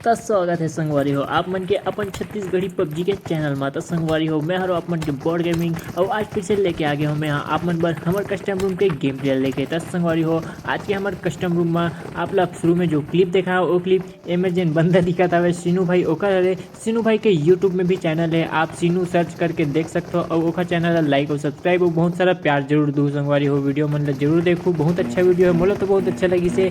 तो स्वागत है संगवारी हो आप मन के अपन छत्तीसगढ़ी पबजी के चैनल में। तो संगवारी हो मैं हरो आप मन के बोर्ड गेमिंग और आज फिर से लेके आ गया हूँ मैं यहाँ आप मन पर हमारे कस्टम रूम के गेम प्लेयर लेके। तो संगवारी हो आज के हमारे कस्टम रूम में आप लोग शुरू में जो क्लिप देखा है वो क्लिप इमेजिन बंदा दिखा था सीनू भाई ओकर अरे सीनू भाई के यूट्यूब में भी चैनल है, आप सीनू सर्च करके देख सकते हो और ओकर चैनल लाइक और सब्सक्राइब और बहुत सारा प्यार जरूर दू। संगवारी हो वीडियो मतलब जरूर देखो, बहुत अच्छा वीडियो है, मोला तो बहुत अच्छा लगी से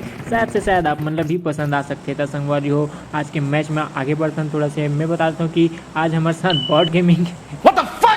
शायद आप मतलब भी पसंद आ सकते था। संगवारी हो आज के मैच में आगे बढ़ता हूँ थोड़ा से मैं बताता हूँ कि आज हमारे साथ बॉर्ड गेमिंग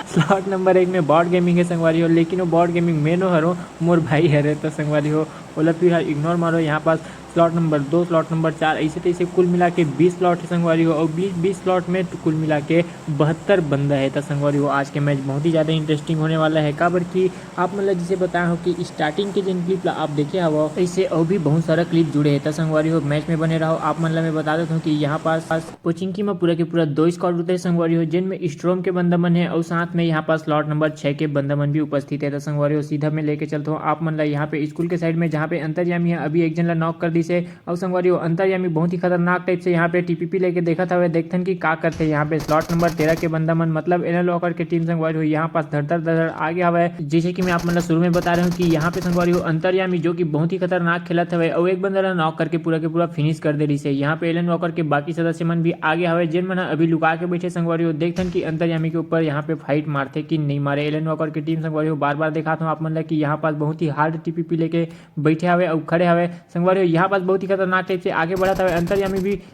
स्लॉट नंबर 1 में बॉर्ड गेमिंग है संगवारी हो, लेकिन वो बॉर्ड गेमिंग मेनो हरो मोर भाई हरे। तो संगवारी हो ओला फिर इग्नोर मारो। यहाँ पास स्लॉट नंबर 2 स्लॉट नंबर 4 ऐसे तैसे कुल मिला के 20 स्लॉट है संगवारी हो और 20 स्लॉट में तो कुल मिला के 72 बंदा है। तो संगवारी हो आज के मैच बहुत ही ज़्यादा इंटरेस्टिंग होने वाला है काबर कि आप मतलब जिसे बताया हो कि स्टार्टिंग के जिन क्लिप आप देखे हो ऐसे और भी बहुत सारा क्लिप जुड़े है। तो संगवारी हो मैच में बने रहो। आप मतलब मैं बता देता हूँ कि यहाँ पास कोचिंग में पूरा के पूरा 2 स्क्वाड होते हैं संगवारी हो, जिनमें स्ट्रोम के बंदामन है और साथ में यहाँ पास स्लॉट नंबर 6 के बंदामन भी उपस्थित है। तो संगवारी हो सीधा मैं लेके चलता हूँ आप मतलब यहाँ पे स्कूल के साइड में जहाँ पे अंतर्यामी है अभी एक जन नॉक कर दी से और संगवारी हो अंतर्यामी बहुत ही खतरनाक टाइप से यहाँ पे टीपीपी लेके देखा था देखथन कि का करते यहाँ पे स्लॉट नंबर 13 के बंदामन मतलब एनएल लॉकर के टीम संगवारी हो यहाँ पास धड़ आगे हवा है। जैसे कि मैं आप मतलब शुरू में बता रहा हूँ कि यहाँ पे संगवारी हो अंतर्यामी जो कि बहुत ही खतरनाक खेला था और एक बंदा नॉक करके पूरा के पूरा फिनिश कर दे रही से। यहाँ पे एलन वॉकर के बाकी सदस्य मन भी आगे हवे जिन मन अभी लुका के बैठे संगवारी हो देखथन कि अंतर्यामी के ऊपर यहाँ पे फाइट मारते कि नहीं मारे। एलन वॉकर की टीम संगवारी हो बार बार देखा था आप मतलब कि यहाँ पास बहुत ही हार्ड टीपीपी लेके बैठे हवे और खड़े हवे संगवारी हो यहाँ पास बहुत ही खतरनाक टाइप से आगे बढ़ा था।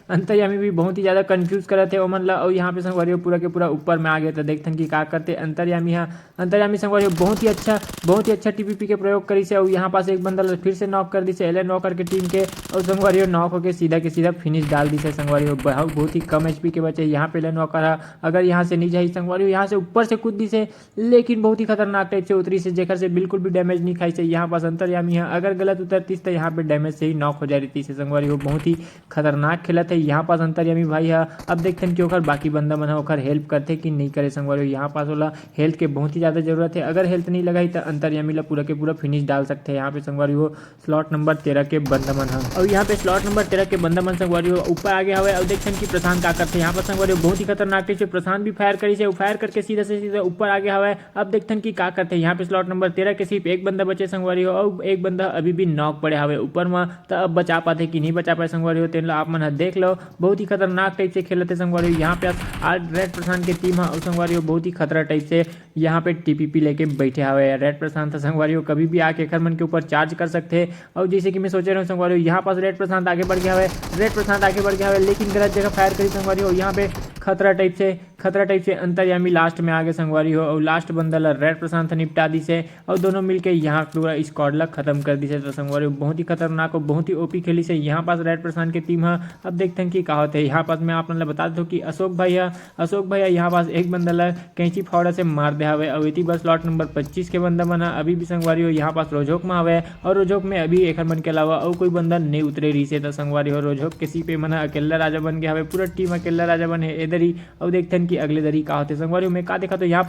अंतर्यामी भी बहुत ही ज्यादा कंफ्यूज कर रहे थे मतलब और यहाँ पे संगवारी हो पूरा के पूरा ऊपर में आ गए थे देखथन कि क्या करते अंतर्यामी संगवारी हो बहुत ही अच्छा टीपीपी के प्रयोग करी से और यहाँ पास एक बंदा फिर से नॉक कर दी से एलन वॉकर की टीम के और संगवारी हो नॉक होकर सीधा के सीधा फिनिश डाल दी से। संगवारी हो बहुत ही कम एचपी के बचे यहाँ पे एलन वॉकर अगर यहाँ से नहीं जाए संगवारी हो यहाँ से ऊपर से कूद दी से लेकिन बहुत ही खतरनाक टाइप से उतरी से जेकर से बिल्कुल भी डैमेज नहीं खाई से। यहाँ पास अंतर्यामी है अगर गलत उतरती तो यहाँ पे डैमेज से ही नॉक हो जा रही थी से। संगवारी हो बहुत ही खतरनाक खेला था यहाँ पास अंतर्यामी भाई है। अब देखते हैं कि ओकर बाकी बंदा मन ओकर हेल्प करते कि नहीं करे। संगवारी हो यहाँ पास वाला हेल्थ के बहुत ही ज्यादा जरूरत है, अगर हेल्थ नहीं लगाई तो अंतर्यामी ला पूरा के पूरा फिनिश डाल सकते हैं। यहाँ पे संगवारी हो स्लॉट नंबर 13 के बंदा मन है और यहाँ पे स्लॉट नंबर 13 के बंदा मन संगवारी हो ऊपर आ गया हुआ है और देखते हैं कि प्रशांत का करते हैं। यहाँ पर संगवारी हो बहुत ही खतरनाक टाइप से प्रशांत भी फायर करी से फायर करके सीधा से सीधा ऊपर आ गया हुआ है। अब देखते हैं कि क्या करते हैं। यहाँ पे स्लॉट नंबर 13 के सिर्फ एक बंदा बचे संगवारी हो और एक बंदा अभी भी नॉक पड़े हुए ऊपर में। तो अब बचा पाते कि नहीं बचा पाए संगवारी हो तेन आप मन देख लो बहुत ही खतरनाक टाइप से खेलते संगवारी हो। यहाँ पे आज रेड प्रशांत की टीम है और संगवारी हो बहुत ही खतरा टाइप से यहाँ पे टीपीपी लेके बैठे हुए हैं। रेड प्रशांत संगवारी हो कभी भी आके खरमन के ऊपर चार्ज कर सकते हैं और जैसे कि मैं सोच रहा हूँ संगवारी हो यहाँ पास रेड प्रशांत आगे बढ़ गया है लेकिन गलत जगह फायर करी संगवारी हो। यहाँ पे खतरा टाइप से अंतर्यामी लास्ट में आगे संगवारी हो और लास्ट बंदल रेड प्रशांत निपटा दी से और दोनों मिलके यहाँ पूरा स्क्वाड खत्म कर दी से। तो संगवारी हो बहुत ही खतरनाक और बहुत ही ओपी खेली से यहाँ पास रेड प्रशांत की टीम है। अब देखते हैं कि क्या होते हैं। यहाँ पास मैं आप बता दूँ कि अशोक भैया यहाँ पास एक बंदल कैंची फावड़ा से मार दे हवे और इसी बस स्लॉट नंबर 25 के बंदा बना अभी भी संगवारी हो यहाँ पास रोजोक में हवे और रोजोक में अभी एक मन के अलावा और कोई बंदा नहीं उतरे रही से। तो संगवारी हो रोजोक किसी पे मना अकेला राजा बन गया हवे, पूरा टीम अकेला राजा बन है इधर ही और देखते हैं कि अगले दरी का होते संगवारी हो मैं का देखा तो यहाँ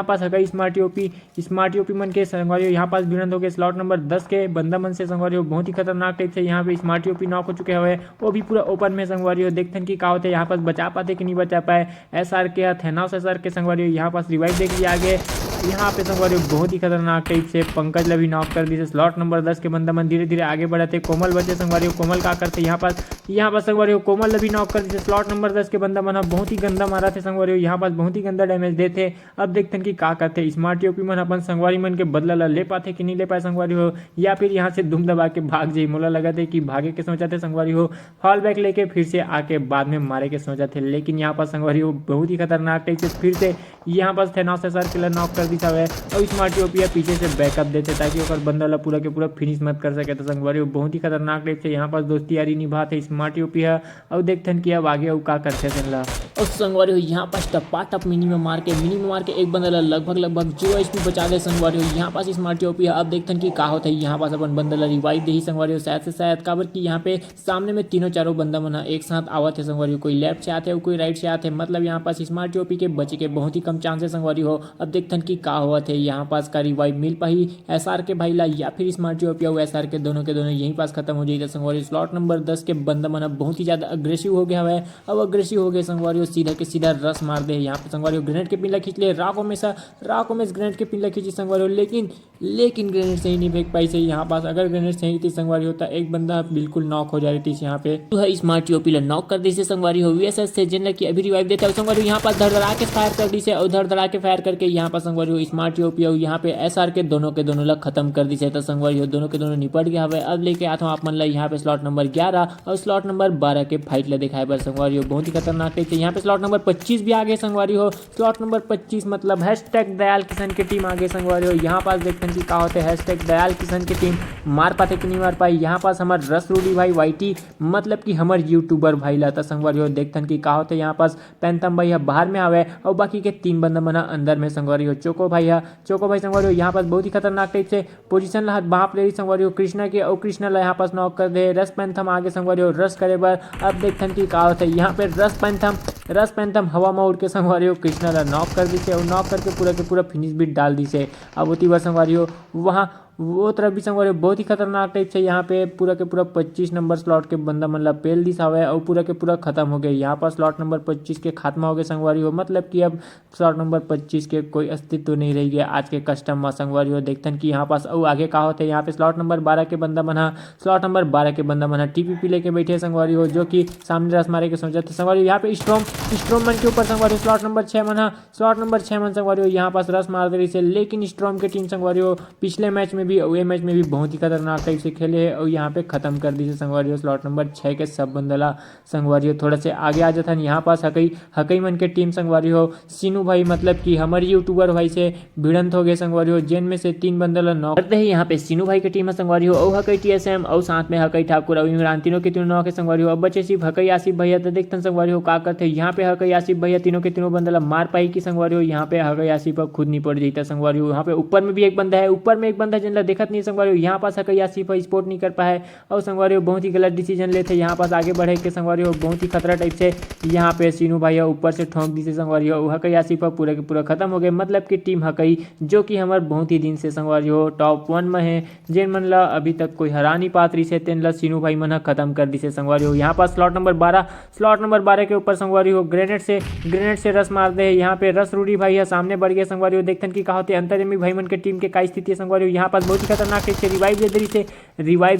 पास है स्मार्ट ओपी मन के संगवारी हो यहाँ पास भिड़ंत हो गए स्लॉट नंबर 10 के बंदा मन से संगवारी हो बहुत ही खतरनाक टाइप से यहाँ पे स्मार्ट ओपी नॉक हो चुके हुए वो भी पूरा ओपन में संगवारी हो देखते हैं कि क्या होते हैं। यहाँ पास बचा पाते कि नहीं बचा पाए एसआर के थेनास एसआर के संगवारी हो यहाँ पास रिवाइव देख लिया आगे। यहाँ पे संगवारी बहुत ही खतरनाक टाइप से पंकज लभी नॉक कर दी से स्लॉट नंबर 10 के बंदा मन धीरे धीरे आगे बढ़ते कोमल बचे संगवारी हो कोमल का करते यहाँ पास संगवारी हो कोमल लभी नॉक कर दी से स्लॉट नंबर 10 के बंदा मन बहुत ही गंदा मारा थे संगवारी हो यहाँ पास बहुत ही गंदा डैमेज देते। अब देखते हैं कि क्या करते स्मार्ट ओपी मन अपन संगवारी मन के बदला ले पाते कि नहीं ले पाए संगवारी हो या फिर यहाँ से धूम दबा के भाग जाए। मोला लगा थे कि भागे के सोचा थे संगवारी हो फॉल बैक लेके फिर से आके बाद में मारे के सोचा थे, लेकिन यहाँ पर संगवारी हो बहुत ही खतरनाक टाइप से फिर से यहाँ पर थेनास सर किलर नॉक कर दी है और स्मार्ट ओपी पीछे से बैकअप देते ताकि ओकर बंदा ला पूरा के पूरा फिनिश मत कर सके। तो संगवारी हो बहुत ही खतरनाक टाइप से यहाँ पर दोस्ती यारी निभाते स्मार्ट ओपी है और देखते हैं कि अब आगे और क्या करते थे और संगवारी हो यहाँ पास टप मिनिमम मार के एक बंदा लगभग 0 एचपी बचा दे संगवारी हो यहाँ पास स्मार्ट ओपी है। अब देखते हैं कि क्या होता है। यहाँ पास अपन बंदा ला रिवाइव दे संगवारी हो शायद काबर कि यहाँ पे सामने में तीनों चारों बंदा मना एक साथ आवत है संगवारी हो, कोई लेफ्ट से आते हैं कोई राइट से आते हैं मतलब यहाँ पास स्मार्ट ओपी के बचे के बहुत ही कम चांस है संगवारी हो। अब देखते हैं कि क्या हुआ थे यहाँ पास का रिवाइव मिल पाई एसआर के भाई ला या फिर स्मार्ट ओपी और एसआर के दोनों यहीं पास खत्म हो जाएगा संगवारी। स्लॉट नंबर 10 के बंदा बंदा मन बहुत ही ज़्यादा अग्रेसिव हो गया है। अब अग्रेसिव हो गए संगवारी सीधा के सीधा रस मार दे। यहाँ पे संगवारी ग्रेनेड के पिन खींच ले। राको में ग्रेनेड के पिन खींची संगवारी, लेकिन ग्रेनेड सही नहीं फेंक पाई। सही यहाँ पास अगर ग्रेनेड सही थी संगवारी होता एक बंदा बिल्कुल नॉक हो जा रही थी। यहाँ पे तो है स्मार्ट टीओपी नॉक कर दी से संगवारी हो वीएसएस से जिन की अभी रिवाइव देता है संगवारी। यहाँ पास धड़धड़ा के फायर कर दी से और धड़धड़ा के फायर करके यहाँ पर संगवारी हो स्मार्ट टीओपी और यहाँ पे एसआर के दोनों लग खत्म कर दी से तो संगवारी हो दोनों के दोनों निपट गया है। अब लेके आता हूँ आप मन यहाँ पे स्लॉट नंबर 11 और स्लॉट नंबर 12 के फाइट ले दिखाए पर संगवारी हो बहुत ही खतरनाक थे। यहाँ पे स्लॉट नंबर 25 भी आगे संगवारी हो। स्लॉट नंबर 25 मतलब #दयाल किशन की टीम आगे संगवारी हो। यहाँ पास देखते हैं कि क्या होते हैं #दयाल किशन की टीम मार पाते कि नहीं मार पाई। यहाँ पास हमारे रस रूडी भाई वाईटी मतलब कि हमारे यूट्यूबर भाई लाता संगवारी हो। देखते हैं कि क्या होते यहाँ पास पैंतम भाई बाहर में आवे और बाकी के 3 बंदा मना अंदर में संगवारी हो। चोको भाई संगवारी हो यहाँ पास बहुत ही खतरनाक टाइप से पोजीशन ला बाप ले रही संगवारी हो कृष्णा के और कृष्णा ला यहाँ पास नॉक कर दे। रस पैंथम आगे संगवारी हो रस करे बार। अब देखते हैं कि क्या होता है यहाँ पे रस पैंथम हवा में उड़ के संगवारी हो कृष्णा ला नॉक कर दी से और नॉक करके पूरा के पूरा फिनिश भी डाल दी से। अब होती बार संगवारी हो वहाँ वो तरफ भी संगवारी बहुत ही खतरनाक टाइप से यहाँ पे पूरा के पूरा 25 नंबर स्लॉट के बंदा मतलब पेल दिशा हुआ है और पूरा के पूरा खत्म हो गया। यहाँ पर स्लॉट नंबर 25 के खात्मा हो गए संगवारी हो मतलब कि अब स्लॉट नंबर 25 के कोई अस्तित्व तो नहीं रह गया आज के कस्टम में संगवारी हो। देखते हैं कि यहाँ पास और आगे का होते हैं। यहाँ पे स्लॉट नंबर 12 के बंदा बना टीपीपी लेके बैठे संगवारी हो जो कि सामने रस मारे के सोचा थे संगवारी। यहाँ पे स्ट्रॉम मन के ऊपर संगवारी स्लॉट नंबर 6 मन संगवारी हो यहाँ पास रस मार दे रही से। लेकिन स्ट्रॉम की टीम संगवारी हो पिछले मैच में भी ये मैच में भी बहुत ही खतरनाक टाइप से खेले है और यहाँ पे खत्म कर दी संगवारी हो। स्लॉट नंबर 6 के सब बंदला संगवारी हो थोड़ा से आगे आ जाता है। यहाँ पास हकई मन के टीम संगवारी हो सीनू भाई मतलब कि हमारे यूट्यूबर भाई से भिड़ंत हो गए संगवारी हो जिन में से 3 बंदला नॉक करते हैं। यहाँ पे सीनू भाई की टीम है संगवारी हो और हकई टीएसएम और साथ में हकई ठाकुर और इमरान तीनों के तीनों नॉक है संगवारी हो। अब बचे सिर्फ हकई आसिफ भैया तो देखते संगवारी हो का करते यहाँ पे हकई आसिफ भैया तीनों के तीनों बंदला मार पाई की संगवारी हो। यहाँ पे हकई आसिफ अब खुद नहीं पड़ जाता संगवारी हो। यहाँ पे ऊपर में भी एक बंदा है जिनला देखत नहीं संगवारी हो। यहाँ पास हकई आसिफ स्पोर्ट नहीं कर पाए और संगवारी हो बहुत ही गलत डिसीजन लेते यहाँ पास आगे बढ़े के संगवारी हो बहुत ही खतरा टाइप से यहाँ पे सीनू भाई ऊपर से ठोंक दी से संगवारी हो। हकई आसिफ पूरे के पूरा खत्म हो गए मतलब कि टीम हकई जो कि हमारे बहुत ही दिन से संगवारी हो टॉप 1 में है जिन मन ला अभी तक कोई हरा नहीं पात्री से तेन ला सीनू भाई मन खत्म कर दी से संगवारी हो। यहाँ पास स्लॉट नंबर 12 के ऊपर संगवारी हो ग्रेनेड से रस मार दे। यहाँ पे रस रूडी भाई है सामने बढ़ गए संगवारी हो। देखते हैं कि कहा होते अंतर्यामी भाई मन के टीम के का स्थिति है संगवारी हो। यहाँ पास बहुत ही खतरनाक से रिवाइव दे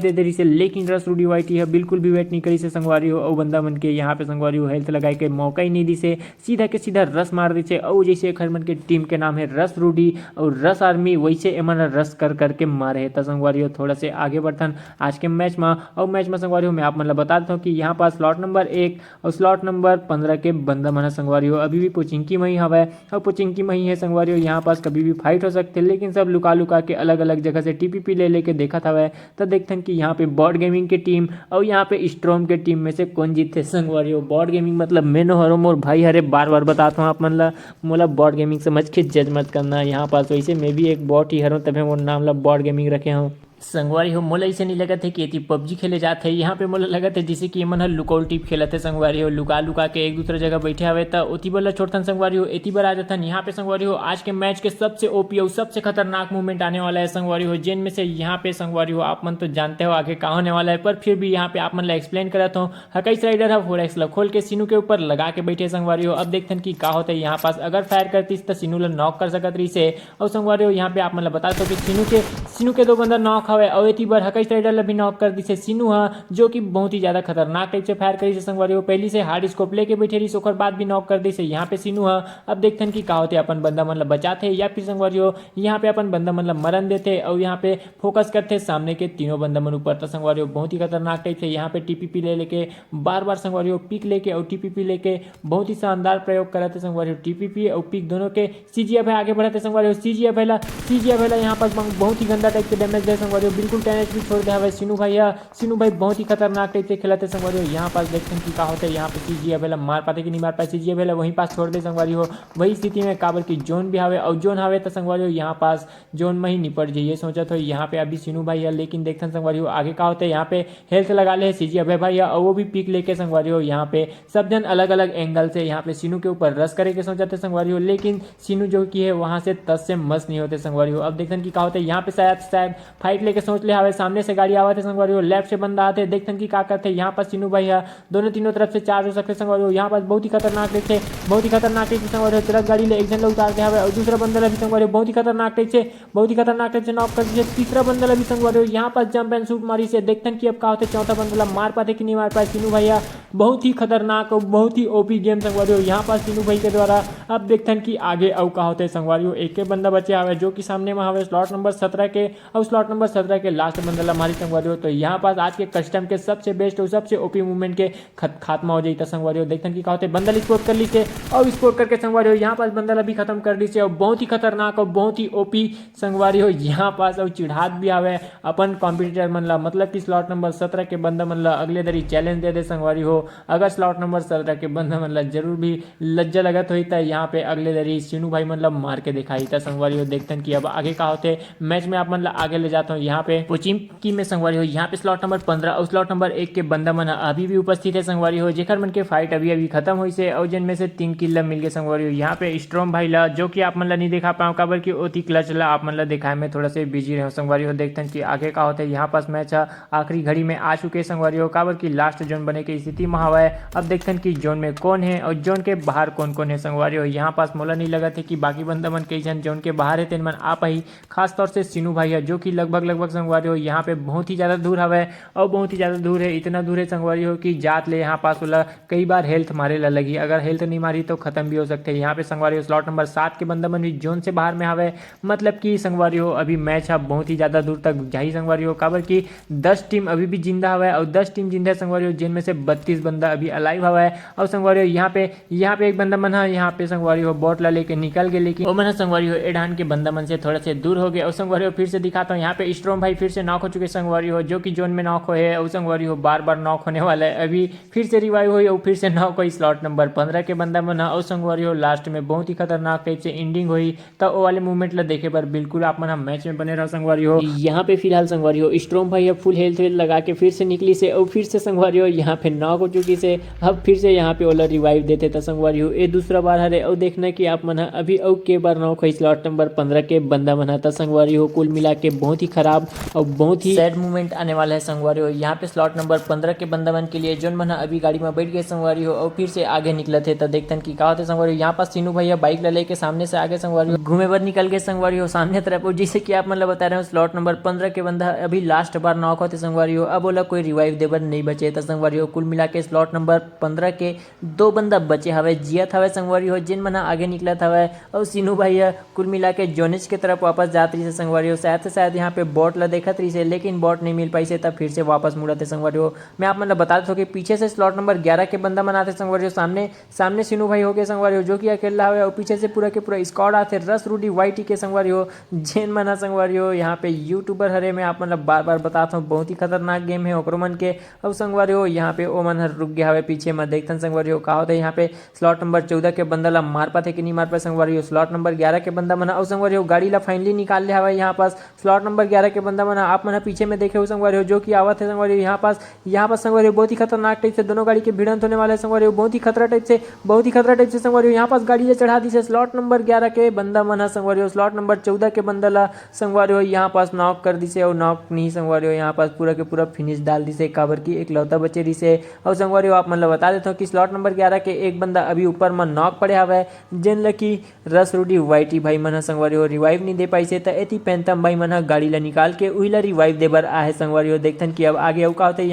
दे रही से लेकिन रस रूडी वाइटी है बिल्कुल भी वेट नहीं करी से संगवारी हो और बंदा मन के यहाँ पे संगवारी हो हेल्थ लगाए के मौका ही नहीं दी से सीधा के सीधा रस मार दी से। और जैसे खरमन के टीम के नाम है रस रूडी और रस आर्मी वैसे एमन रस कर करके मारे है संगवारी हो। थोड़ा से आगे बढ़तन आज के मैच में और मैच में संगवारी हो मैं आप मतलब बता देता हूँ कि यहाँ पास स्लॉट नंबर 1 और स्लॉट नंबर 15 के बंदा मना संगवारी हो अभी भी पोचिंकी में ही हवा है और पोचिंकी में ही है संगवारी हो। यहाँ पास कभी भी फाइट हो सकते लेकिन सब लुका के अलग अलग जगह से टीपीपी ले लेके देखा था वह तो देखते हैं कि यहाँ पे बॉड गेमिंग की टीम और यहाँ पे स्ट्रॉम के टीम में से कौन जीते संगवारी हो। बॉड गेमिंग मतलब मैं नो हरो मोर भाई हरे बार बताता हूँ आप मतलब मोला बॉड गेमिंग समझ के जज मत करना। यहाँ पास वैसे मैं भी एक बॉट ही हरो तभी वो नाम ला बॉड गेमिंग रखे हूँ संगवारी हो। मोला ऐसे नहीं लगा थे कि ये पबजी खेले जाते हैं। यहाँ पे मोला लगा थे जैसे कि मन लुकआउट टिप खेला थे संगवारी हो लुका के एक दूसरे जगह बैठे हुए तो उती बार छोड़तन संगवारी हो एती बार आ जाता। यहाँ पे संगवारी हो आज के मैच के सबसे ओपी और सबसे खतरनाक मूवमेंट आने वाला है संगवारी हो जिनमें से यहाँ पे संगवारी हो आप मन तो जानते हो आगे कहाँ होने वाला है पर फिर भी यहाँ पे आप मन ला एक्सप्लेन कराता हूँ। हकई स्लाइडर है 4x ला खोल के सीनू के ऊपर लगा के बैठे संगवारी हो। अब देखते हैं कि क्या होता है यहाँ पास अगर फायर करती तो सीनू ला नॉक कर सकत रही से और संगवारी हो यहाँ पे आप मन बता दो कि सीनू के 2 बंदा नॉक हवे और एती बार हकई स्लाइडर भी नॉक कर दी से सीनू जो कि बहुत ही ज्यादा खतरनाक टाइप से फायर करी से संगवारी हो। पहली से हार्ड स्कोप लेके बैठे रही ओकर बाद भी नॉक कर दी से यहाँ पे सीनू अब देखते हैं कि का होते अपन बंदा मतलब बचाते या फिर संगवारी हो यहाँ पे अपन बंदा मतलब मरन देते और यहाँ पे फोकस करते सामने के तीनों बंदा मन ऊपर तो संगवारी हो बहुत ही खतरनाक टाइप से यहाँ पे टीपीपी ले लेके बार संगवारी हो पिक लेके और टीपीपी लेके बहुत ही शानदार प्रयोग कराते संगवारी हो। टीपीपी और पिक दोनों के सीजीएफ आगे बढ़ाते संगवारी हो। सीजीएफ यहाँ पर बहुत ही गंदा टाइप के डैमेज दे संगवारी हो बिल्कुल 10 HP छोड़ दिया सीनू भाई बहुत ही खतरनाक टाइप से खेलते संगवारी हो। यहाँ पास देखते हैं कि क्या होता है यहाँ पे सीजीएफ मार पाते कि नहीं मार पाए सीजीएफ वहीं पास छोड़ दे संगवारी हो। वही स्थिति में काबर की जोन भी हावे और जोन हावे तो संगवारी हो यहाँ पास जोन में ही निपट जाइए सोचा तो यहाँ पे अभी सीनू भाई है लेकिन देखते हैं संगवारी हो आगे क्या होता है यहाँ पे हेल्थ लगा ले सीजीएफ भाई और वो भी पिक लेके संगवारी हो। यहाँ पे सब जन अलग अलग एंगल से यहाँ पे सीनू के ऊपर रस करे के सोचाते संगवारी हो लेकिन सीनू जो की है वहां से तस से मस नहीं होते संगवारी हो। अब देखते हैं कि क्या होता है यहाँ पे शायद फाइट लेके सोच ले हवे सामने से गाड़ी आवत है संगवारी हो, लेफ्ट से बंदा आते देखथन की का करते। यहाँ पर सिनू भाई है, दोनों तीनों तरफ से चार्ज हो सकते संगवारी हो। यहाँ पर बहुत ही खतरनाक थे, बहुत ही खतरनाक थे संगवारी हो। ट्रक गाड़ी ले एक जन उतार के हवे और दूसरा बंदा भी संगवारी हो बहुत ही खतरनाक थे, बहुत ही खतरनाक थे नॉक कर दिए। तीसरा बंदा भी संगवारी हो यहाँ पर जंप एंड शूट मारी से देखथन की अब का होते। चौथा बंदा मार पाते कि नहीं मार पाए सिनू भैया। बहुत ही खतरनाक और बहुत ही ओपी गेम संगवारी हो यहाँ पर सिनू भाई के द्वारा। अब देखथन की आगे अब का होते संगवारी हो। एक बंदा बचे हवे जो कि सामने में हवे स्लॉट नंबर 17 के और स्लॉट नंबर 17 के लास्ट बंदा मारी संगवारी हो। तो यहाँ पास आज के कस्टम के सबसे बेस्ट और सबसे ओपी मूवमेंट के खात्मा हो जाता संगवारी हो। देखथन की का होते बंदल स्कोर कर ली से और स्कोर करके संगवारी हो यहाँ पास बंदल अभी खत्म कर ली से और बहुत ही खतरनाक और बहुत ही ओपी संगवारी हो यहाँ पास और चिढ़ात भी आवे अपन कॉम्पिटिटर मन ला। मतलब कि स्लॉट नंबर 17 के बंदा मन ला अगले दरी चैलेंज दे संगवारी हो। अगर स्लॉट नंबर 17 के बंदा मन ला जरूर भी लज्जा लगत हुई था यहाँ पे अगले दरी सिनू भाई मतलब मार के दिखाई था संगवारी हो। देखते कि अब आगे का होते मैच में आप मतलब आगे ले जाता हूँ। यहाँ पे पोचिम की में संगवारी हो यहाँ पे स्लॉट नंबर 15 और स्लॉट नंबर 1 के बंदा मन अभी भी उपस्थित है संगवारी हो। जेकर मन के फाइट अभी अभी खत्म हुई से और जिनमें से 3 किल मिल गए संगवारी हो। यहाँ पे स्ट्रॉम भाई ला जो कि आप मतलब नहीं दिखा पाओ काबर की ओती क्लच ला आप मतलब दिखाए में थोड़ा से बिजी रहे संगवारी हो। देखते हैं कि आगे का होता है। यहाँ पास मैच आखिरी घड़ी में आ चुके संगवारी हो काबर की लास्ट जोन बने की स्थिति में हवा है। अब देखते हैं कि जोन में कौन है और जोन के बाहर कौन कौन है संगवारी हो। यहाँ पास मोला नहीं लगा थे कि बाकी बंदा मन कई जन जोन के बाहर है तेन मन आप ही खास तौर से सिनू भाई है जो कि लगभग संगवारी हो यहाँ पे बहुत ही ज्यादा दूर हवा है और बहुत ही ज्यादा दूर है। इतना दूर है संगवारी हो कि जात ले यहाँ पास वाला कई बार हेल्थ मारे ला लगी, अगर हेल्थ नहीं मारी तो खत्म भी हो सकते हैं। यहाँ पे संगवारी हो स्लॉट नंबर 7 के बंदा मन भी जोन से बाहर में हवे। मतलब कि संगवारी हो अभी मैच अब बहुत ही ज्यादा दूर तक जाही संगवारी हो काबर की 10 टीम अभी भी जिंदा हवा है और 10 टीम जिंदा संगवारी हो जिनमें से 32 बंदा अभी अलाइव हवा है। और संगवारी हो यहाँ पे एक बंदा मन है यहाँ पे संगवारी हो बॉट ला लेके निकल गए, लेकिन वो मन संगवारी हो एडान के बंदा मन से थोड़ा से दूर हो गए। और संगवारी हो फिर से दिखाता हूँ यहाँ पे स्ट्रॉम भाई फिर से नॉक हो चुके संगवारी हो जो कि जोन में नॉक हुए है और संगवारी हो बार बार नॉक होने वाला है। अभी फिर से रिवाइव हुई और फिर से नॉक हुई स्लॉट नंबर 15 के बंदा मन और संगवारी हो लास्ट में बहुत ही खतरनाक टाइप से एंडिंग हुई। तो वो वाले मूवमेंट ला देखे पर बिल्कुल आप मन मैच में बने रहो संगवारी हो। यहाँ पे फिलहाल संगवारी हो स्ट्रॉम भाई फुल हेल्थ लगा के फिर से निकली से और फिर से संगवारी हो यहाँ पे नॉक हो चुकी से अब फिर से यहाँ पे ओला रिवाइव देते था संगवारी हो। ये दूसरा बार हरे और देखना कि आप मन अभी और के बार नॉक हुई स्लॉट नंबर 15 के बंदा बना था संगवारी हो। कुल मिला के बहुत ही खराब और बहुत ही सैड मूवमेंट आने वाला है संगवारी हो। यहाँ पे स्लॉट नंबर 15 के बंदा मन के लिए जोन बना अभी गाड़ी में बैठ गए संगवारी हो और फिर से आगे निकले थे। तो देखते कि क्या होते संगवारी हो। यहाँ पास सिनू भैया बाइक ला लेके सामने से आगे संगवारी हो घूमे पर निकल गए संगवारी हो सामने तरफ। जैसे कि आप मतलब बता रहे हो स्लॉट नंबर 15 के बंदा अभी लास्ट बार नॉक होते संगवारी हो। अब बोला कोई रिवाइव देवर नहीं बचे था संगवारी हो। कुल मिला के स्लॉट नंबर 15 के 2 बंदा बचे हवे जियत हवे संगवारी हो जिन मना आगे निकला था और सिनू भैया कुल मिला के जोनिस की तरफ वापस जाती से संगवारी हो। शायद यहाँ पे बॉट ला देखा रही से लेकिन बॉट नहीं मिल पाई से तब फिर से वापस मुड़ाते संगवारी हो। मैं आप मतलब बता देता हूँ कि पीछे से स्लॉट नंबर 11 के बंदा मनाते संगवारी हो। सामने सिनू भाई हो गए संगवारी हो जो कि अकेला हुआ और पीछे से पूरा के पूरा स्क्वाड आते रस रूडी वाइटी के संगवारी हो जेन मना संगवारी हो। यहाँ पे यूट्यूबर हरे मैं आप मतलब बार बार बताता हूँ बहुत ही खतरनाक गेम है ओकरो मन के। अब संगवारी हो यहाँ पे ओ मन रुक गया हुआ पीछे मत देखते संगवारी हो कहा होता है। यहाँ पे स्लॉट नंबर 14 के बंदा ला मार पाते कि नहीं मार पाए संगवारी हो। स्लॉट नंबर 11 के बंदा मना और संगवारी हो गाड़ी ला फाइनली निकाल लिया हुआ यहाँ पास स्लॉट नंबर 11 के बंदा मना आप मना पीछे में देखे हो संगवारी हो जो कि आवत है संगवारी हो। यहाँ पास संगवारी हो बहुत ही खतरनाक टाइप से दोनों गाड़ी के भिड़ंत होने वाले संगवारी हो बहुत ही खतरा टाइप से संगवारी हो। यहाँ पास गाड़ी ले चढ़ा दी से स्लॉट नंबर 11 के बंदा मना संगवारी हो। स्लॉट नंबर 14 के बंदा ला संगवारी हो यहाँ पास नॉक कर दी से और नॉक नहीं संगवारी हो यहाँ पास पूरा के पूरा फिनिश डाल दी से काबर की एक लौता बचे रही से। और संगवारी हो आप मतलब बता देता हूँ कि स्लॉट नंबर 11 के एक बंदा अभी ऊपर में नॉक पड़े हवा है जिन लकी रस रूडी वाइटी भाई मन संगवारी हो रिवाइव नहीं दे पाई से। एती पेंतम भाई मन गाड़ी ला निकाल के उइला रिवाइव दे बर आए संगवारी हो। देखते कि अब आगे का होता है।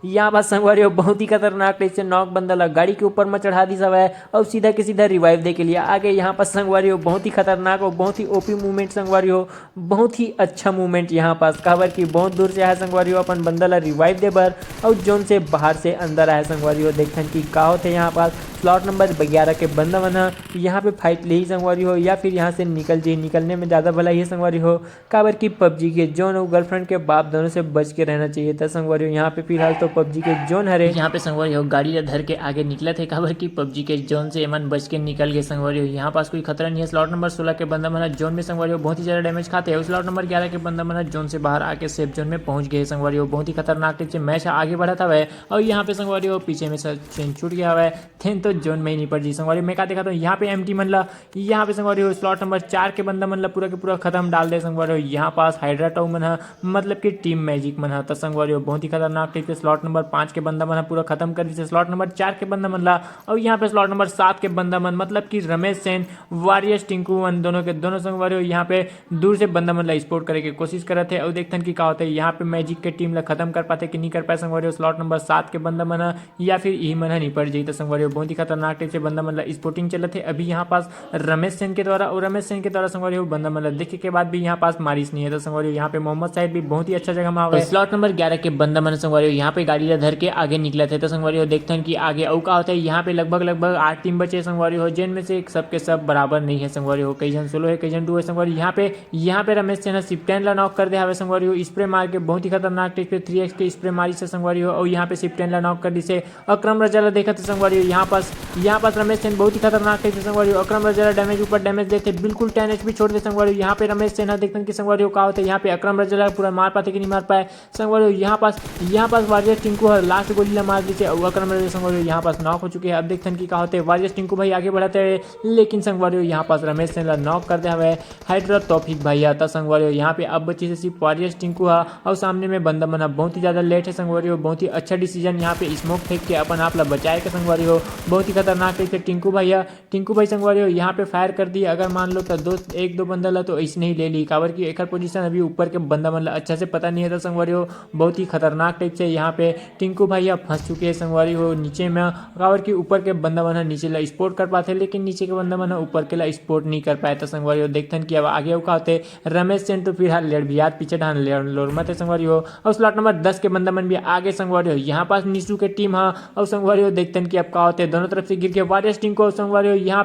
यहाँ पास संगवारी हो बहुत ही खतरनाक टाइप से नॉक बंदा ला गाड़ी के ऊपर में चढ़ा दी सब है और सीधा के सीधा रिवाइव दे के लिए आगे। यहाँ पास संगवारी हो बहुत ही खतरनाक और बहुत ही ओपी मूवमेंट संगवारी हो बहुत ही अच्छा मूवमेंट यहाँ पास काबर की बहुत दूर से आया संगवारी हो अपन बंदा ला रिवाइव दे बर और जोन से बाहर से अंदर आया संगवारी हो। देखते कि का होते यहाँ पास स्लॉट नंबर 11 के बंदा बना यहाँ पे फाइट ले ही संगवारी हो या फिर यहाँ से निकलने में ज़्यादा भला ही संगवारी हो काबर की पबजी के जोन और गर्लफ्रेंड के बाप दोनों से बच के रहना चाहिए था संगवारी हो। यहाँ पे फिलहाल तो पबजी के जोन हरे यहाँ पे संगवारी हो गाड़ी ला धर के आगे निकले थे काबर की पबजी के जोन से मन बच के निकल गए संगवारी हो। यहाँ पास कोई खतरा नहीं है। स्लॉट नंबर 16 के बंदा बना जोन में संगवारी हो बहुत ही ज्यादा डैमेज खाते हैं। स्लॉट नंबर 11 के बंदा बना जोन से बाहर आके सेफ जोन में पहुंच गए संगवारी हो बहुत ही खतरनाक टीम से मैच आगे बढ़ा था वह। और यहाँ पे संगवारी हो पीछे में चेन छूट गया हुआ है थेन तो जोन में ही नहीं पड़ जी संगवारी मैं का देखा तो यहाँ पे एमटी मनला यहाँ पे संगवारी हो स्लॉट नंबर 4 के बंदा मनला पूरा के पूरा खत्म डाल दे संगवारी हो यहाँ पास हाइड्रा टाउ मन है मतलब कि टीम मैजिक मन है तो संगवारी हो बहुत ही खतरनाक थे स्लॉट नंबर 5 के बंदा मन है पूरा खत्म कर दी स्लॉट नंबर 4 के बंदा मनला और यहाँ पे स्लॉट नंबर 7 के बंदा मन मतलब कि रमेश सेन वारियस टिंकू मन दोनों के दोनों संगवारी हो यहाँ पे दूर से बंदा मन स्पोर्ट करे की कोशिश कर रहे थे और देखते कि क्या होता है यहाँ पे मैजिक के टीम ला खत्म कर पाते कि नहीं कर पाए संगवारी हो स्लॉट नंबर 7 के बंदा मन या फिर यही मन नहीं पड़ जाए तो संगवारी हो बहुत ही खतरनाक टाइप से बंदा मन स्पोर्टिंग चले थे अभी यहाँ पास रमेश सेन के द्वारा और रमेश सेन के द्वारा संगवारी हो बंदा मन देखे के बाद भी यहाँ पास मारिश नहीं है तो संगवारी हो यहाँ पे मोहम्मद साहिब भी बहुत ही अच्छा जगह में आवे स्लॉट नंबर 11 के बंदा मन संगवारी हो यहाँ पे गाड़ी धर के आगे निकले थे तो संगवारी हो देखते हैं कि आगे औका होता है यहाँ पे लगभग 8 टीम बचे संगवारी हो जिनमें से सबके सब बराबर नहीं है संगवारी हो कई जन सोलो है कई जन 2 है संगवारी यहाँ पे रमेश सेन सिप्टेन ला नॉक कर दे हवे संगवारी हो स्प्रे मार के बहुत ही खतरनाक टेक पे 3x के स्प्रे मारी से संगवारी हो और यहाँ पे सिप्टेन ला नॉक कर दी से अक्रम रजाला देखा थे संगवारी हो यहाँ पास रमेश सेन बहुत ही खतरनाक टेक से संगवारी हो अक्रम रजाला डैमेज ऊपर डैमेज देते बिल्कुल 10 HP छोड़ दे संगवारी हो यहाँ पे रमेश सेन देखते हैं कि संगवारी हो का होता है यहाँ पे अक्रम रजाला पूरा मार पाते कि नहीं मार पाए संगवारी हो यहाँ पास वारियस टिंकू लास्ट गोली ला मार दी से और अक्रम रजाला संगवारी हो यहाँ पास नॉक हो चुके हैं अब देखते हैं कि क्या होते हैं वारियस टिंकू भाई आगे बढ़ाते हैं लेकिन संगवारी हो यहाँ पास रमेश सेन ला नॉक कर दे हवे हाइड्रा तौफीक भाई आता संगवारी हो यहाँ पे अब बची से सिर्फ वारियस टिंकू है और सामने में बंदा बना बहुत ही ज्यादा लेट है संगवारी हो बहुत ही अच्छा डिसीजन यहाँ पे स्मोक फेंक के अपन आप ला बचाए के संगवारी हो बहुत ही खतरनाक है टिंकू भाई संगवारी हो यहाँ पे फायर कर दी अगर मान लो तो एक दो बंदा ला तो ऐसे नहीं ले ली काबर की एक पोजीशन अभी ऊपर के बंदा मतलब अच्छा से पता नहीं है तो संगवारी हो बहुत ही खतरनाक टाइप से यहाँ पे टिंकू भैया फंस चुके हैं संगवारी हो नीचे में काबर की ऊपर के बंदा बना नीचे ला स्पोर्ट कर पाते लेकिन नीचे के बंदा बना ऊपर के ला स्पोर्ट नहीं कर पाए तो संगवारी हो देखते हैं कि अब आगे का होते रमेश सेन तो फिर लेट भी याद पीछे ढान लोरमा थे संगवारी हो और स्लॉट नंबर 10 के बंदा मन भी आगे संगवारी हो यहाँ पास निशु के टीम है और संगवारी हो देखते हैं कि अब क्या होते हैं दोनों तरफ से गिर के वारियस टीम को संगवारी हो यहाँ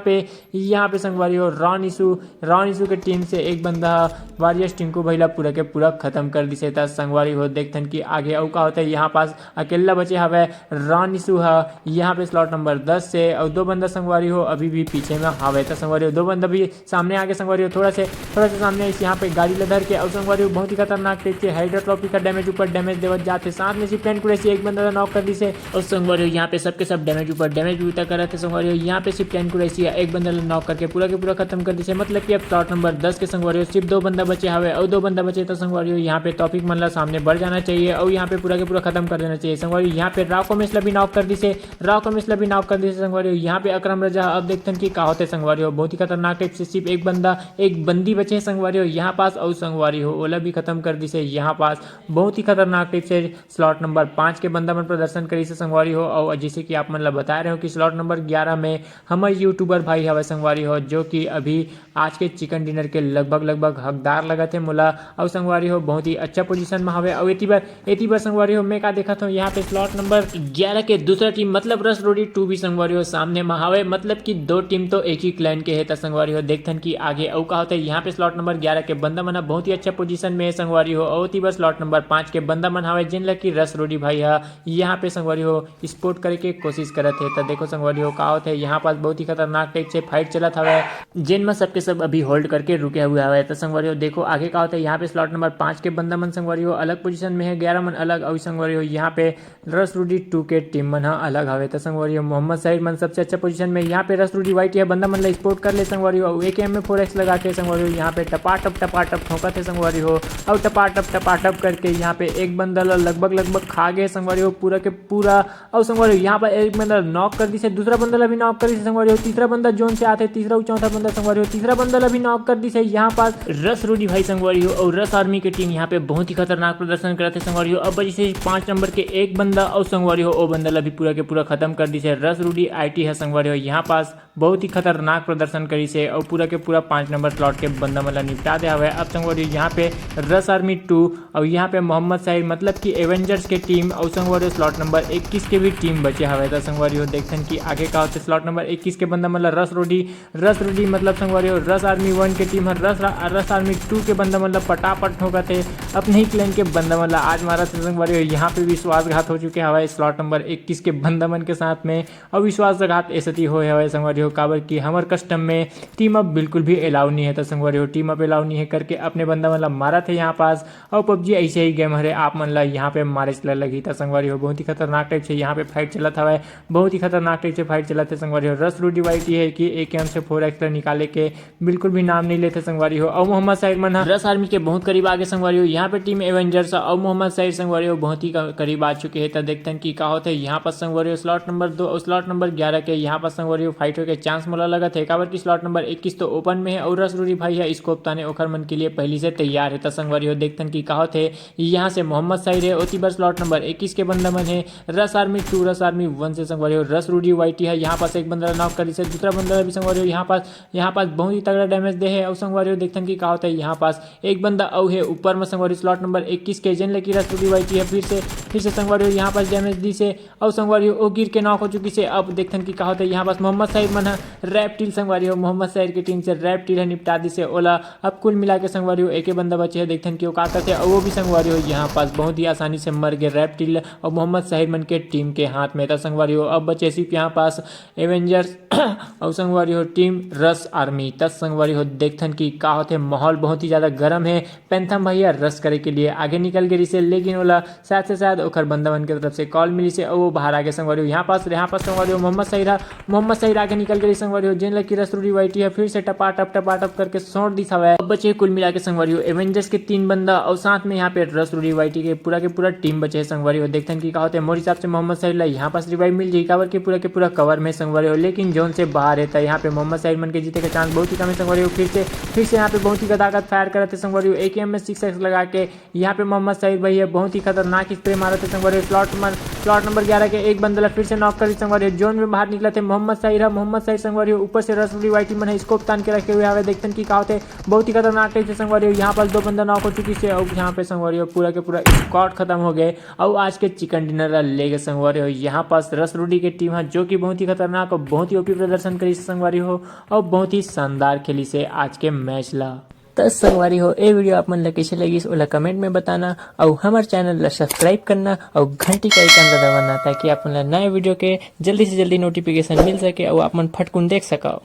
पे संगवारी हो रॉन इशू के टीम से एक बंदा वारियस टीम को भैया पूरा के पूरा खत्म कर दी से संगवारी हो देखते हैं कि आगे और क्या होता है यहाँ पास अकेला बचे हवे रॉन इशू है यहाँ पे स्लॉट नंबर 10 से और 2 बंदा संगवारी हो अभी भी पीछे में हवे तो संगवारी हो 2 बंदा भी सामने आगे संगवारी हो थोड़ा से सामने यहाँ पे गाड़ी लधर के और संगवारी हो बहुत ही खतरनाक टेक से हाइड्रोट्रॉपी का डैमेज ऊपर डैमेज देवत जाते साथ में सिप्टेन कुरैशी एक बंदा नॉक कर दी से और संगवारी हो यहाँ पे सबके सब डैमेज ऊपर डैमेज भी कर रहे थे संगवारी हो यहाँ पे सिप्टेन कुरैशी एक बंदा नॉक करके पूरा के पूरा खत्म कर दी से मतलब कि अब स्लॉट नंबर 10 के संगवारी हो सिर्फ 2 बंदा बचे हवे और 2 बंदा बचे तो संगवारी हो यहाँ पे टॉपिक मनला सामने बढ़ जाना चाहिए और यहाँ पे पूरा के पूरा खत्म कर देना चाहिए संगवारी यहाँ पे राव को मिसला भी नॉक कर दी से संगवारी हो यहाँ पे अकरम रजा अब देखते हैं कि क्या होते संगवारी हो बहुत ही खतरनाक टाइप से सिर्फ एक बंदी बचे संगवारी हो यहाँ पास और संगवारी हो ओला भी खत्म कर दी से यहाँ पास बहुत ही खतरनाक टाइप से स्लॉट नंबर 5 के बंदा मन प्रदर्शन करी से संगवारी हो और जैसे कि आप मतलब बता रहे हो कि स्लॉट नंबर 11 में हमारे यूट्यूबर भाई हवे संगवारी हो जो कि अभी आज के चिकन डिनर के लगभग हकदार लगा थे मुला और संगवारी हो बहुत ही अच्छा पोजीशन में हवे और एती बार संगवारी हो मैं का देखा था यहाँ पे स्लॉट नंबर 11 के दूसरा टीम मतलब रस रोडी 2 भी संगवारी हो सामने में हवे मतलब कि 2 टीम तो एक ही क्लैन के है संगवारी हो देखते हैं कि आगे और का होता है यहाँ पे स्लॉट नंबर 11 के बंदा मना बहुत ही अच्छा पोजीशन में है संगवारी हो और एती बार स्लॉट नंबर 5 के बंदा मन हवे जिन लकी रस रोडी भाई है यहाँ पे संगवारी हो स्पोर्ट करे के कोशिश करत है तो देखो संगवारी हो का होता है यहाँ पास बहुत ही खतरनाक टाइप से फाइट चला था जिन में सबके सब अभी होल्ड करके रुके हुए हवे तो संगवारी हो देखो आगे का होता है यहाँ पे स्लॉट नंबर 5 के बंदा मन संगवारी हो अलग पोजीशन में है 11 मन अलग और संगवारी हो यहाँ पे रस रूडी 2 के टीम मन अलग हवे तो संगवारी हो मोहम्मद साहिब मन सबसे अच्छा पोजीशन में यहाँ पे रस रूडी वाइट है बंदा मन स्पोर्ट कर ले संगवारी हो एक में 4x लगा के संगवारी हो यहाँ पे टपाटप ठोका थे संगवारी हो और टपाटप करके यहाँ पे एक बंदा लगभग खा गए संगवारी हो पूरा के पूरा और संगवारी हो यहाँ पर एक बंदा नॉक कर दी से दूसरा बंदा भी नॉक कर दी संगवारी हो तीसरा बंदा जोन से आते तीसरा चौथा बंदा संगवारी हो तीसरा बंदा भी नॉक कर दी से यहाँ पास रस रूडी भाई संगवारी हो और रस आर्मी की टीम यहाँ पे बहुत ही खतरनाक प्रदर्शन करते संगवारी हो अब जैसे 5 नंबर के एक बंदा और संगवारी हो ओ बंदा भी पूरा के पूरा खत्म कर दी से रस रूडी आईटी है संगवारी हो यहाँ पास बहुत ही खतरनाक प्रदर्शन करी से और पूरा के पूरा 5 नंबर स्लॉट के बंदा मतलब निपटा दिया हुआ है अब संगवारी यहाँ पे रस आर्मी 2 और यहाँ पे मोहम्मद साहिब मतलब कि एवेंजर्स के टीम और संगवारी स्लॉट नंबर 21 के भी टीम बचे हुए था संगवारी हो देखते हैं कि आगे का होते स्लॉट नंबर 21 के बंदा मतलब रस रूडी मतलब संगवारी हो रस आर्मी 1 के टीम है रस आर्मी 2 के बंदा मतलब पटापट ठोका थे अपने ही क्लैन के बंदा मतलब आज मारा से संगवारी हो यहाँ पे विश्वासघात हो चुके हवाए स्लॉट नंबर 21 के बंदा मन के साथ में और विश्वासघात ऐसे हो हवाए संगवारी हो काबर की हमार कस्टम में टीम अप बिल्कुल भी अलाउ नहीं है तो संगवारी हो टीम अप अलाउ नहीं है करके अपने बंदा मतलब मारा थे यहाँ पास और पबजी ऐसे ही गेम हरे आप मन ला यहाँ पे मारे लगी था संगवारी हो बहुत ही खतरनाक खतरनाक टाइप से यहाँ पे फाइट चला था है, बहुत ही खतरनाक टाइप से फाइट चला था संगवारी हो। रस रूडी वाइटी है कि AKM से 4x निकाले के बिल्कुल भी नाम नहीं लेते संगवारी हो। और मोहम्मद साहिर मन रस आर्मी के बहुत करीब आगे संगवारी हो। यहाँ पे टीम एवेंजर्स और मोहम्मद साहिर संगवारी हो बहुत ही करीब आ चुके हैं। तो देखते हैं कि क्या होते हैं यहाँ पर संगवारी हो। स्लॉट नंबर 2 और स्लॉट नंबर 11 के यहाँ पर संगवारी हो फाइट के चांस मोला लगा थे। काबर की स्लॉट नंबर 21 तो ओपन में है और रस रूडी भाई है इसको ताने ओखर मन के लिए पहले से तैयार है। तो संगवारी हो देखते हैं कि क्या होते हैं यहाँ से मोहम्मद साहिर है ओती बार स्लॉट नंबर 21 के बंदा मन है। रस आर्मी 2 रस आर्मी 1 से संगवारी हो। रस रूडी वाइटी है यहाँ पास एक बंदा नॉक करी से, दूसरा बंदा भी संगवारी हो यहाँ पास बहुत ही तगड़ा डैमेज दे है। और संगवारी हो देखते हैं कि क्या होता है यहाँ पास एक बंदा औ है ऊपर में संगवारी स्लॉट नंबर 21 के जन लेकी रस रूडी वाइटी है फिर से संगवारी हो यहाँ पास डैमेज दी से और संगवारी हो गिर के नॉक हो चुकी से। अब देखते हैं कि क्या होता है यहाँ पास मोहम्मद साहिर मन रैप्टिल संगवारी हो। मोहम्मद साहिर की टीम से रैप्टिल है निपटा दी से ओला। अब कुल मिला के संगवारी हो एक बंदा बचे है। देखते हैं कि वो क्या करते हैं और वो भी संगवारी हो यहाँ पास बहुत ही आसानी से मर गए रैप्टिल और मोहम्मद साहिर मन के टीम के हाथ में था संगवारी हो। अब बचे सिर्फ यहाँ पास एवेंजर्स और संगवारी हो टीम रस आर्मी। तब संगवारी हो देखते हैं कि क्या होते माहौल बहुत ही ज़्यादा गर्म है। पैंथम भैया रस करे के लिए आगे निकल गई से, लेकिन ओला शायद से शायद ओखर बंदावन की तरफ से कॉल मिली से और वो बाहर आगे संगवारी हो। यहाँ पास संगवारी हो मोहम्मद साहिर आगे निकल गई संगवारी हो। जिन लकी रस रूडी वाइटी है फिर से टपाटप करके सोट दी था। अब बचे कुल मिला के संगवारी हो एवेंजर्स के 3 बंदा और साथ में यहाँ पे रस रूडी वाइटी के पूरा टीम बचे है संगवारी हो। देखते हैं कि क्या होते हैं मोर हिसाब से मोहम्मद साहिर यहाँ पास रिवाइव मिल जाएगी काबर के पूरा कवर में संगवारी हो, लेकिन जोन से बाहर है। यहाँ पे मोहम्मद साहिर मन के जीते का चांस बहुत ही कम है संगवारी हो। फिर से यहाँ पे बहुत ही गदागद फायर करे थे संगवारी हो। AKM में 6x लगा के यहाँ पे मोहम्मद साहिर भाई है बहुत ही खतरनाक स्प्रे मारे थे संगवारी हो। स्लॉट नंबर 11 के एक बंदला फिर से नॉक कर संगवारी हो। जोन में बाहर निकला थे मोहम्मद साहिर संगवारी हो। ऊपर से रस रूडी वाइटी मन है स्कोप तान के रखे हुए आवे। देखते हैं कि क्या होते बहुत ही खतरनाक टाइप से संगवारी हो। यहाँ पर 2 बंदा नॉक हो चुकी से और यहाँ पे संगवारी हो पूरा के पूरा स्क्वाड खत्म हो गए और आज के चिकन डिनर ले गए संगवारी हो। यहाँ पास रस रूडी की टीम है जो कि बहुत ही खतरनाक और बहुत ही ओपी प्रदर्शन करी संगवारी हो और बहुत ही शानदार खेली से आज के मैच ला। तो संगवारी हो ये वीडियो आप मन ला कैसे लगी ओला कमेंट में बताना और हमारे चैनल ला सब्सक्राइब करना और घंटी का आइकन दबाना ताकि आप नए वीडियो के जल्दी से जल्दी नोटिफिकेशन मिल सके और आप मन फटकुन देख सको।